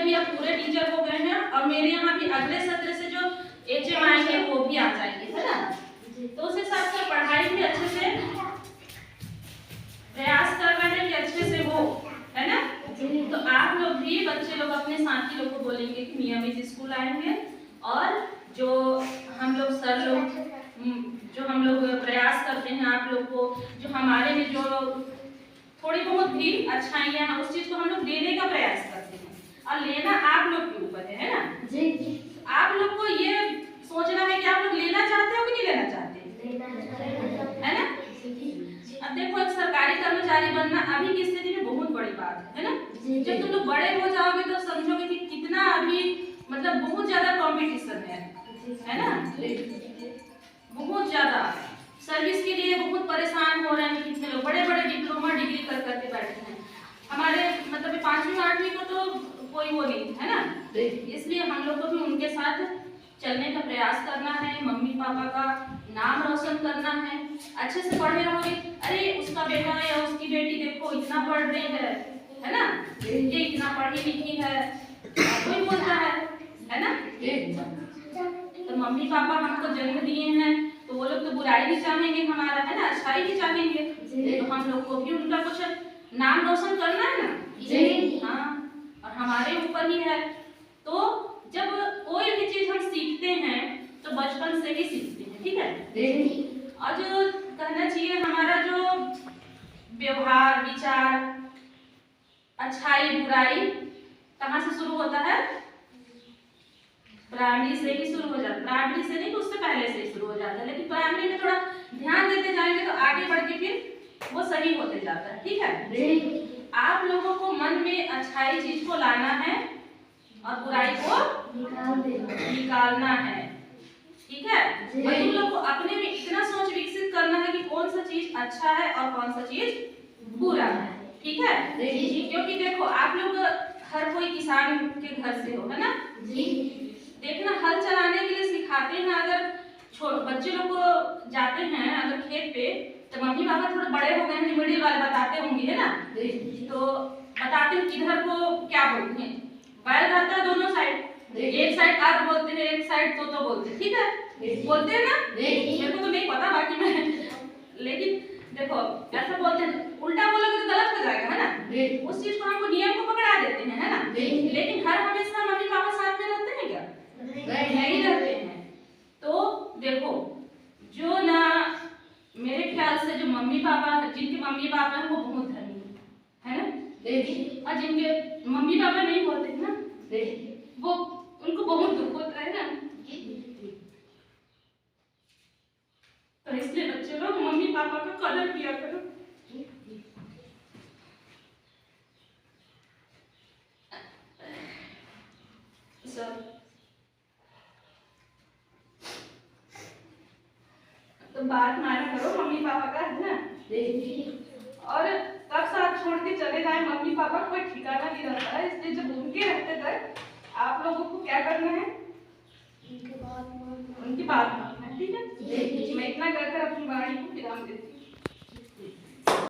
अभी अब पूरे टीचर हो गए हैं और मेरे यहाँ भी अगले सत्र से जो HM आएंगे वो भी आ जाएंगे, है ना। तो उस हिसाब से पढ़ाई भी अच्छे से प्रयास कर रहे हैं कि अच्छे से हो, है ना। तो आप लोग भी, बच्चे लोग अपने साथी लोग को बोलेंगे कि नियमित स्कूल आएंगे और जो हम लोग सर लोग जो हम लोग प्रयास करते हैं आप लोग को, जो हमारे में जो थोड़ी बहुत भी अच्छाइयाँ हैं उस चीज को हम लोग देने का प्रयास करते हैं और लेना आप लोग के ऊपर है ना जी। आप लोग को ये सोचना है कि आप लोग लेना चाहते हो कि नहीं लेना चाहते, है ना। अब देखो एक सरकारी कर्मचारी बनना अभी की स्थिति में बहुत बड़ी बात है ना। जब तुम लोग बड़े हो जाओगे तो समझोगे कि कितना अभी मतलब बहुत ज्यादा कंपटीशन है ना। बहुत ज्यादा सर्विस के लिए बहुत परेशान हो रहे हैं कितने लोग, बड़े बड़े डिप्लोमा डिग्री कर करके बैठे हैं। हमारे मतलब 5वीं 8वीं को तो कोई वो नहीं है ना, इसलिए हम लोग को भी उनके साथ चलने का प्रयास करना है, मम्मी पापा का नाम रोशन करना है। अच्छे से पढ़े रहोगे, अरे उसका बेटा या उसकी बेटी देखो इतना पढ़ रही है ना, ये इतना पढ़ी लिखी है, कोई बोलता है ना। तो मम्मी पापा हमको जन्म दिए हैं तो वो लोग तो बुराई भी चाहेंगे हमारा, है ना, अच्छाई भी चाहेंगे। तो हम लोग को भी उनका कुछ नाम रोशन करना है ना जी। हाँ, और हमारे ऊपर ही है। तो जब कोई भी चीज हम सीखते हैं तो बचपन से ही सीखते हैं, ठीक है। और जो कहना चाहिए हमारा जो व्यवहार विचार अच्छाई बुराई कहाँ से शुरू होता है, प्राइमरी से ही शुरू हो जाता है। प्राइमरी से नहीं तो उससे पहले से ही शुरू हो जाता है, लेकिन प्राइमरी में थोड़ा ध्यान देते जाएंगे तो आगे बढ़ के फिर वो सही होते जाता है, ठीक है। आप लोगों को मन में अच्छाई चीज को लाना है और बुराई को निकालना है, ठीक है। और तुम लोग को अपने में इतना सोच विकसित करना है कि कौन सा चीज अच्छा है और कौन सा चीज बुरा है, ठीक है। क्योंकि देखो आप लोग हर कोई किसान के घर से हो, है ना जी। देखना हल चलाने के लिए सिखाते हैं, अगर बच्चे लोग को जाते हैं अगर खेत पे तो मम्मी पापा थोड़े बड़े हो गए हैं, मिडिल वाले बताते होंगे, है ना। तो बताते हैं किधर को क्या बोलते हैं, बैल रहता है दोनों साइड, एक साइड आर बोलते हैं एक साइड तो बोलते हैं, ठीक है, बोलते हैं ना। मेरे को तो नहीं पता बाकी में, लेकिन देखो ऐसा बोलते हैं, उल्टा बोलोगे तो गलत हो जाएगा, है ना। उस चीज को हमको नियम को पकड़ा देते हैं, है ना। लेकिन हर हमेशा मम्मी पापा साथ में रहते हैं क्या, नहीं रहते हैं। तो देखो जो ना मेरे ख्याल से जो मम्मी पापा जिनके मम्मी पापा हैं वो बहुत धनी है ना, और जिनके मम्मी पापा नहीं होते ना वो उनको बहुत दुख होता है ना। तो इसलिए बच्चे लोग मम्मी पापा का कदर किया करो। तो बात माना करो मम्मी पापा का, है ना। और कब साथ छोड़ के चले जाए मम्मी पापा कोई ठिकाना नहीं रहता है, इसलिए जब उनके रहते तक आप लोगों को क्या करना है, उनकी बात मानना है, ठीक है। मैं इतना कहकर अपनी वाणी को विराम देती हूँ।